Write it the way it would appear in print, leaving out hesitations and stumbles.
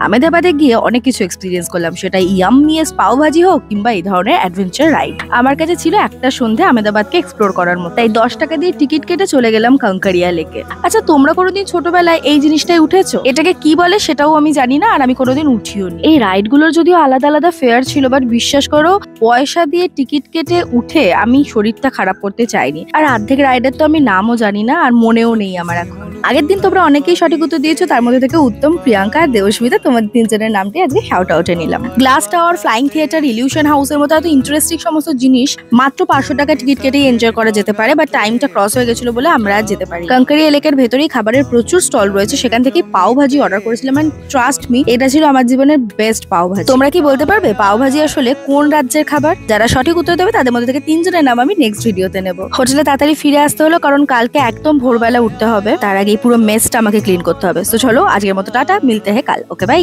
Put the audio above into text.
আহমেদাবাদে গিয়ে অনেক কিছু এক্সপিরিয়েন্স করলাম, সেটা ইয়াম্মিয়েস পাও ভাজি হোক কিংবা এই ধরনের অ্যাডভেঞ্চার রাইড। আমার কাছে ছিল একটা সন্ধে আহমেদাবাদকে এক্সপ্লোর করার মতো, তাই 10 টাকা দিয়ে টিকিট কেটে চলে গেলাম কাঙ্কারিয়া লেকে। আচ্ছা, তোমরা কোনোদিন ছোটবেলায় এই জিনিসটাই উঠেছো? এটাকে কি বলে সেটাও আমি জানি না, আর আমি কোনোদিন উঠিও নি। এই রাইড গুলোর যদিও আলাদা আলাদা ফেয়ার ছিল, বাট বিশ্বাস করো পয়সা দিয়ে টিকিট কেটে উঠে আমি শরীরটা খারাপ করতে চাইনি। আর অর্ধেক রাইডের তো আমি নামও জানি না, আর মনেও নেই আমার এখন। আগের দিন তোমরা অনেকেই সঠিক উত্তর দিয়েছো, তার মধ্যে থেকে উত্তম, প্রিয়াঙ্কা আর দেবস্মিতা, তোমাদের তিনজনের নামটি আজকে শাউট আউটে নিলাম। Glass tower, flying theatre, illusion হাউসের মতো এত ইন্টারেস্টিং সমস্ত জিনিস মাত্র 500 টাকা টিকিট কেটেই এনজয় করা যেতে পারে, বাট টাইমটা ক্রস হয়ে গেছিল বলে আমরা আর যেতে পারি। কাঙ্কারিয়া এলাকার ভেতরেই খাবারের প্রচুর স্টল রয়েছে, সেখান থেকে পাও ভাজি অর্ডার করেছিলাম, এন্ড ট্রাস্ট মি, এটা ছিল আমার জীবনের বেস্ট পাও ভাজি। তোমরা কি বলতে পারবে পাও ভাজি আসলে কোন রাজ্যের খাবার? যারা সঠিক উত্তর দেবে তাদের মধ্যে থেকে 3 জনের নাম আমি নেক্সট ভিডিওতে নেব। হোটেলে তাড়াতাড়ি ফিরে আসতে হলো, কারণ কালকে একদম ভোরবেলা উঠতে হবে, তার আগে পুরো মেসটা আমাকে ক্লিন করতে হবে। তো চলো, আজকের মতো টাটা, মিলতে হে কাল। ওকে, বাই।